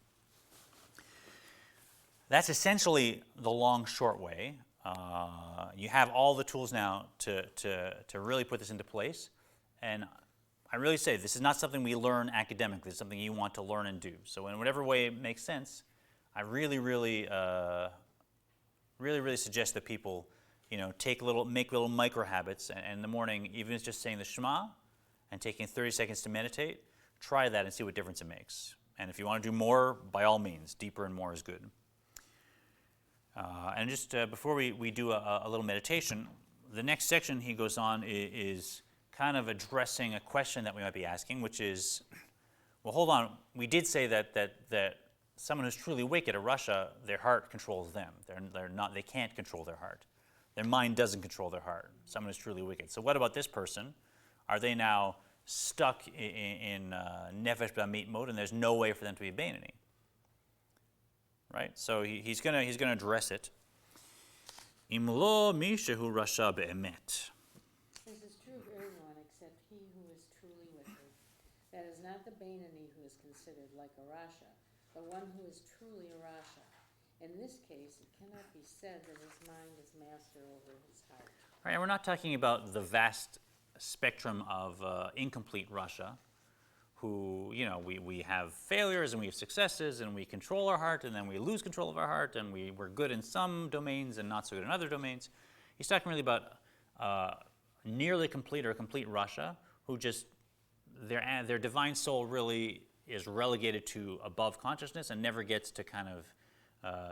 That's essentially the long, short way. You have all the tools now to really put this into place. And I really say this is not something we learn academically. It's something you want to learn and do. So in whatever way it makes sense, I really suggest that people, make little micro habits. And in the morning, even if it's just saying the Shema and taking 30 seconds to meditate, try that and see what difference it makes. And if you want to do more, by all means, deeper and more is good. And just before we do a little meditation, the next section he goes on is kind of addressing a question that we might be asking, which is, well, hold on. We did say that someone who's truly wicked at Russia, their heart controls them. They can't control their heart. Their mind doesn't control their heart. Someone who's truly wicked. So what about this person? Are they now stuck in nefesh b'amit mode, and there's no way for them to be a Beinoni? Right? So he's going to address it. Im lo mi shehu rasha be'emet. This is true of everyone except he who is truly wicked. That is not the Beinoni who is considered like a Rasha, but one who is truly a Rasha. In this case, it cannot be said that his mind is master over his heart. Right, and we're not talking about the vast spectrum of incomplete Russia, who, you know, we have failures and we have successes and we control our heart and then we lose control of our heart and we're good in some domains and not so good in other domains. He's talking really about nearly complete or complete Russia, who just, their divine soul really is relegated to above consciousness and never gets to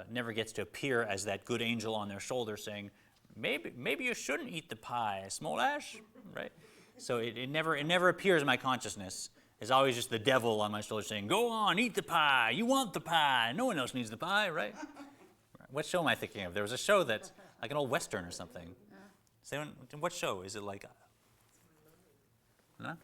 never gets to appear as that good angel on their shoulder saying, maybe you shouldn't eat the pie, Smolash, right? So it never appears in my consciousness. It's always just the devil on my shoulder saying, go on, eat the pie, you want the pie, no one else needs the pie, right? What show am I thinking of? There was a show that's like an old Western or something. What show? Is it like, no?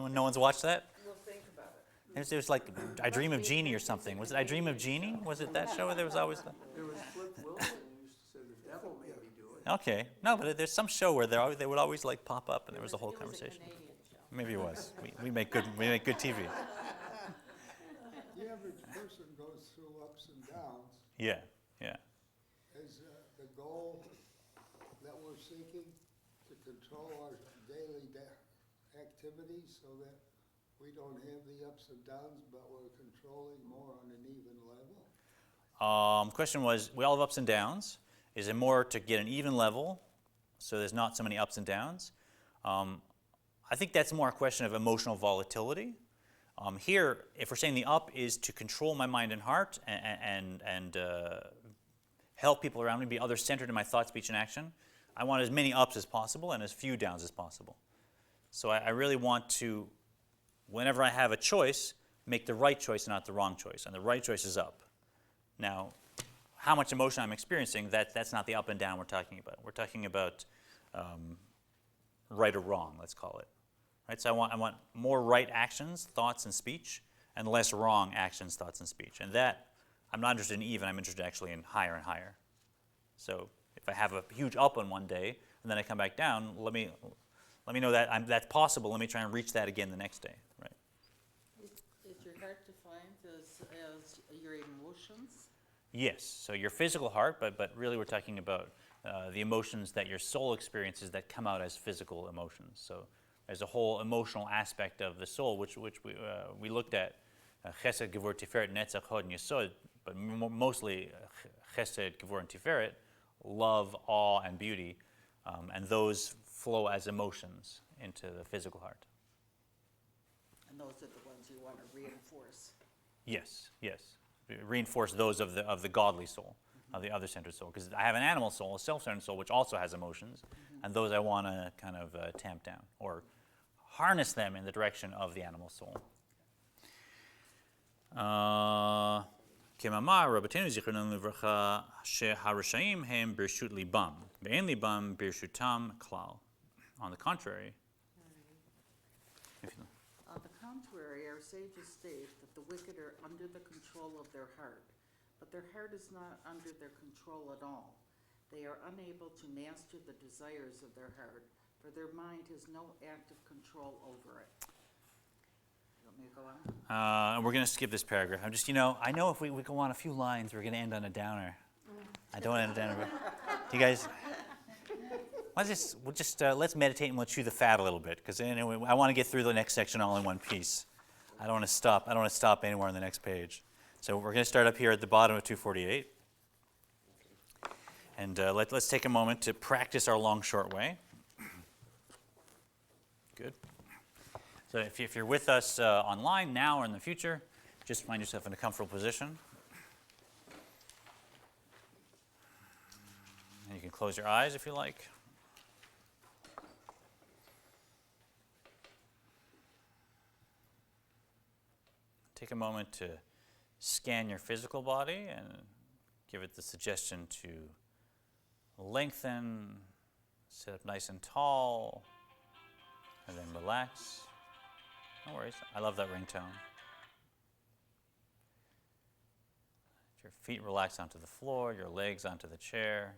No one's watched that? We'll think about it. It was like I Dream of Jeannie or something. Was it I Dream of Jeannie? Was it that show where there was always the... There was Flip Wilson who used to say the devil made me do it. Okay. No, but there's some show where they would always like pop up and there was a whole It was a conversation. Canadian show. Maybe it was. We make good TV. The average person goes through ups and downs. Yeah. Is the goal that we're seeking to control our daily activities so that we don't have the ups and downs, but we're controlling more on an even level? Question was, we all have ups and downs. Is it more to get an even level so there's not so many ups and downs? I think that's more a question of emotional volatility. Here, if we're saying the up is to control my mind and heart and help people around me, be other-centered in my thought, speech, and action, I want as many ups as possible and as few downs as possible. So I really want to, whenever I have a choice, make the right choice and not the wrong choice. And the right choice is up. Now, how much emotion I'm experiencing, that's not the up and down we're talking about. We're talking about right or wrong, let's call it. Right? So I want more right actions, thoughts, and speech, and less wrong actions, thoughts, and speech. And that, I'm not interested in even, I'm interested actually in higher and higher. So if I have a huge up on one day, and then I come back down, let me know that that's possible. Let me try and reach that again the next day. Right? Is your heart defined as your emotions? Yes. So your physical heart, but really we're talking about the emotions that your soul experiences that come out as physical emotions. So there's a whole emotional aspect of the soul, which we looked at, Chesed, Gevur, Tiferet, Netzach, Hod, and Yesod, but mostly Chesed, Gevur, and Tiferet, love, awe, and beauty, and those flow as emotions into the physical heart. And those are the ones you want to reinforce. Yes. Reinforce those of the godly soul, of the other-centered soul, because I have an animal soul, a self-centered soul, which also has emotions, and those I want to kind of tamp down or harness them in the direction of the animal soul. כמאמר רבותינו זיכרונם לברכה שהרשעים הם ברשות ליבם ואין ליבם ברשותם כלל. On the contrary, On the contrary, our sages state that the wicked are under the control of their heart, but their heart is not under their control at all. They are unable to master the desires of their heart, for their mind has no active control over it. You want me to go on? and we're going to skip this paragraph. I know if we go on a few lines, we're going to end on a downer. I don't want to end on a downer. Do you guys... Let's meditate and we'll chew the fat a little bit, because anyway, I want to get through the next section all in one piece. I don't want to stop. I don't want to stop anywhere on the next page. So we're going to start up here at the bottom of 248. And let's take a moment to practice our long, short way. Good. So if you're with us online now or in the future, just find yourself in a comfortable position. And you can close your eyes if you like. Take a moment to scan your physical body and give it the suggestion to lengthen, sit up nice and tall, and then relax. No worries. I love that ringtone. Your feet relax onto the floor, your legs onto the chair,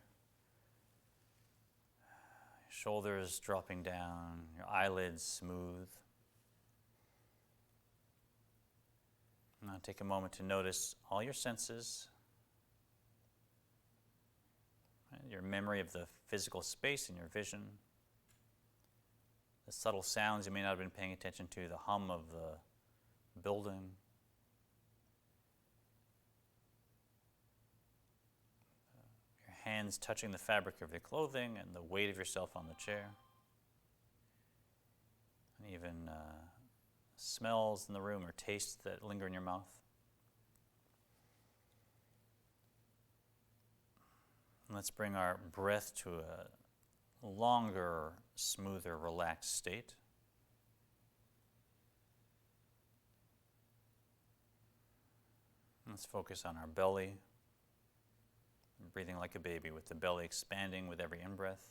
your shoulders dropping down, your eyelids smooth. Now take a moment to notice all your senses, your memory of the physical space and your vision, the subtle sounds you may not have been paying attention to, the hum of the building, your hands touching the fabric of your clothing and the weight of yourself on the chair, and even smells in the room or tastes that linger in your mouth. Let's bring our breath to a longer, smoother, relaxed state. Let's focus on our belly, breathing like a baby with the belly expanding with every in-breath,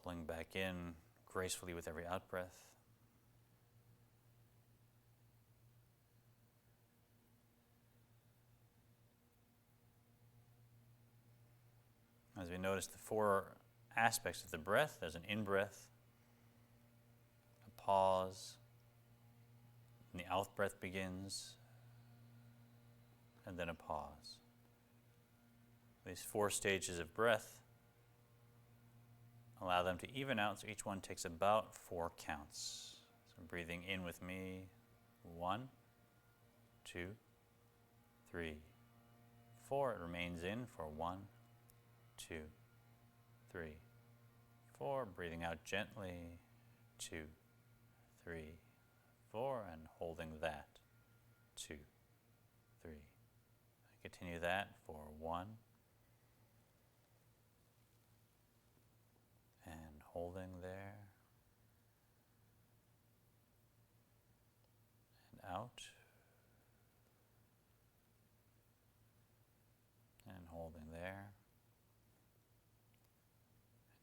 pulling back in gracefully with every out-breath. As we notice the four aspects of the breath, there's an in-breath, a pause, and the out-breath begins, and then a pause. These four stages of breath, allow them to even out, so each one takes about 4 counts. So breathing in with me, 1, 2, 3, 4. It remains in for 1, 2, 3, 4. Breathing out gently, 2, 3, 4, and holding that, 2, 3. Continue that for 1, and holding there, and out, and holding there.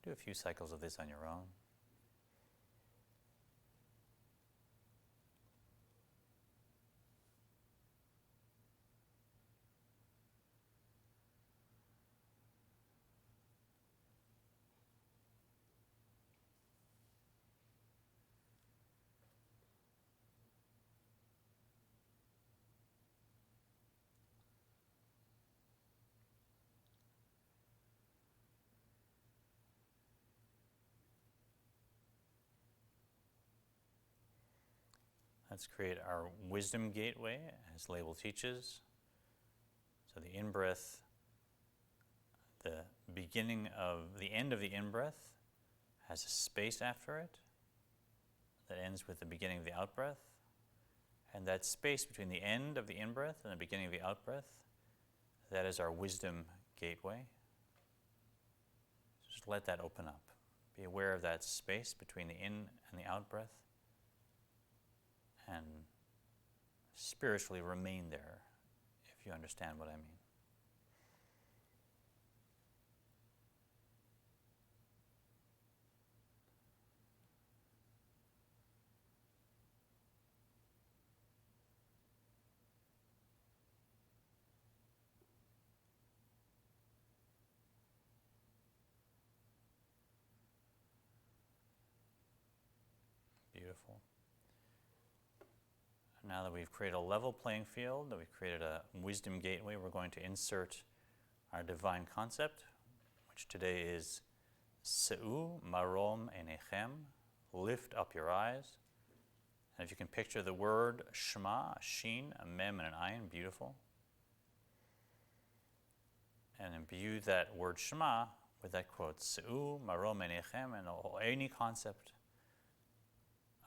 Do a few cycles of this on your own. Let's create our wisdom gateway, as label teaches. So the in-breath, the end of the in-breath has a space after it that ends with the beginning of the out-breath. And that space between the end of the in-breath and the beginning of the out-breath, that is our wisdom gateway. Just let that open up. Be aware of that space between the in and the out-breath, and spiritually remain there, if you understand what I mean. Beautiful. Now that we've created a level playing field, that we've created a wisdom gateway, we're going to insert our divine concept, which today is Se'u marom enechem, lift up your eyes. And if you can picture the word Shema, a shin, a mem, and an ayin, beautiful. And imbue that word Shema with that quote, Se'u marom enechem, and any concept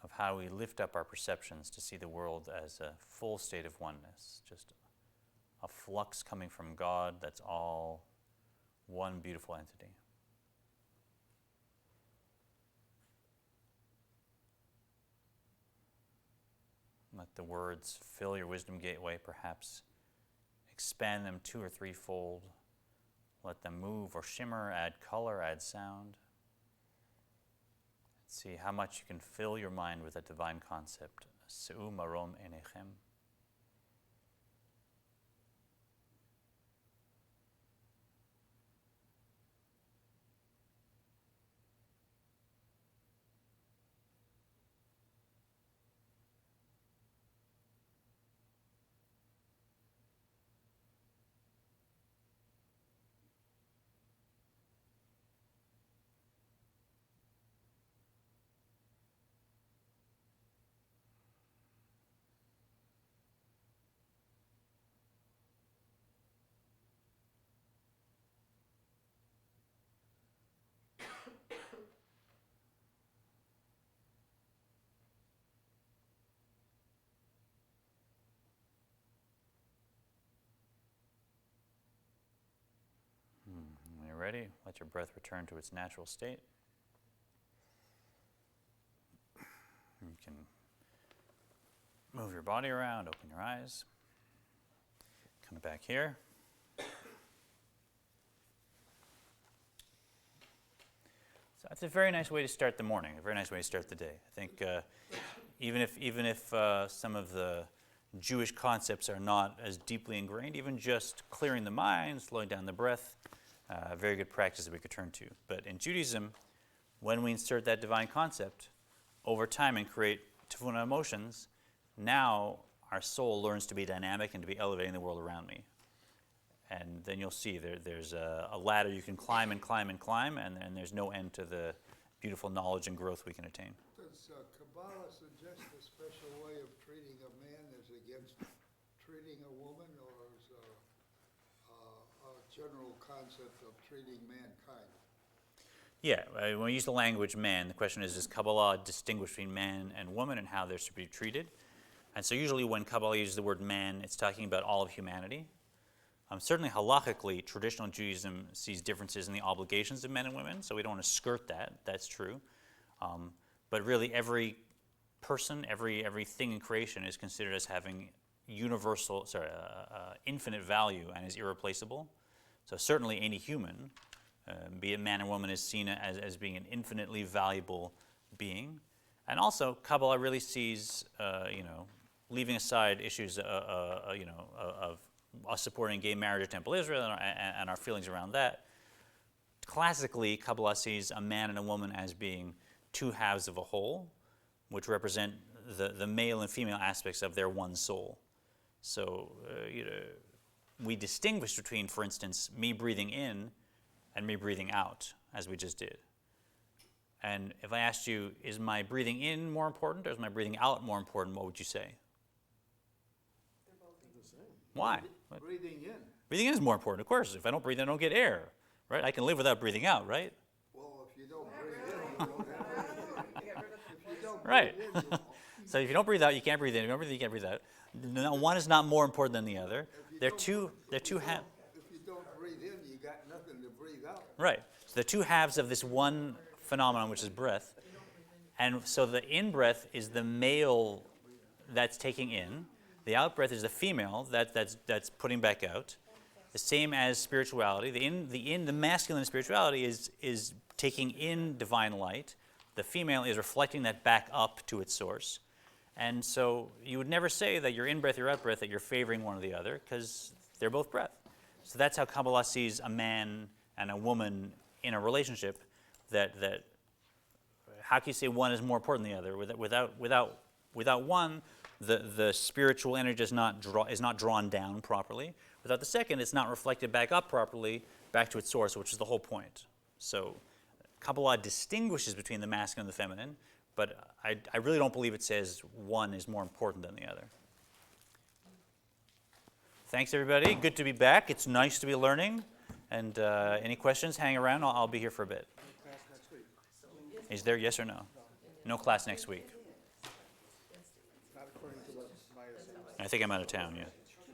of how we lift up our perceptions to see the world as a full state of oneness, just a flux coming from God that's all one beautiful entity. Let the words fill your wisdom gateway, perhaps expand them 2 or 3-fold. Let them move or shimmer, add color, add sound. See how much you can fill your mind with that divine concept, Se'u marom enechem. ready, let your breath return to its natural state. You can move your body around, open your eyes. Come back here. So that's a very nice way to start the morning, a very nice way to start the day. I think even if some of the Jewish concepts are not as deeply ingrained, even just clearing the mind, slowing down the breath, a very good practice that we could turn to. But in Judaism, when we insert that divine concept over time and create tefuna emotions, now our soul learns to be dynamic and to be elevating the world around me. And then you'll see there's a ladder you can climb and climb and climb, and there's no end to the beautiful knowledge and growth we can attain. Does Kabbalah suggest a special way of treating a man as against treating a woman, or is a general concept of treating mankind? Yeah, when we use the language man, the question is, does Kabbalah distinguish between man and woman and how they're to be treated? And so usually when Kabbalah uses the word man, it's talking about all of humanity. Certainly halachically, traditional Judaism sees differences in the obligations of men and women, so we don't want to skirt that. That's true. But really every person, everything in creation is considered as having infinite value and is irreplaceable. So certainly any human, be it man or woman, is seen as being an infinitely valuable being. And also, Kabbalah really sees, leaving aside issues, of us supporting gay marriage at Temple Israel and our feelings around that. Classically, Kabbalah sees a man and a woman as being two halves of a whole, which represent the male and female aspects of their one soul. So, we distinguish between, for instance, me breathing in and me breathing out, as we just did. And if I asked you, is my breathing in more important or is my breathing out more important, what would you say? They're the same. Why? Breathing in. Breathing in is more important, of course. If I don't breathe in, I don't get air, right? I can live without breathing out, right? Well, if you don't breathe in, you don't have anything. If you don't Right. breathe in, you won't. So if you don't breathe out, you can't breathe in. If you don't breathe in, you can't breathe out. No, one is not more important than the other. They're two If you don't breathe in, you got nothing to breathe out. Right. So the two halves of this one phenomenon, which is breath. And so the in-breath is the male that's taking in. The out-breath is the female that's putting back out. The same as spirituality. The masculine spirituality is taking in divine light. The female is reflecting that back up to its source. And so you would never say that your in-breath, your out-breath, that you're favoring one or the other, because they're both breath. So that's how Kabbalah sees a man and a woman in a relationship, that how can you say one is more important than the other? Without one, the spiritual energy is not drawn down properly. Without the second, it's not reflected back up properly, back to its source, which is the whole point. So Kabbalah distinguishes between the masculine and the feminine, but I really don't believe it says one is more important than the other. Thanks, everybody. Good to be back. It's nice to be learning. And any questions, hang around. I'll be here for a bit. Class next week. Is there yes or no? No class next week. Not according to what Maya said. I think I'm out of town, yeah.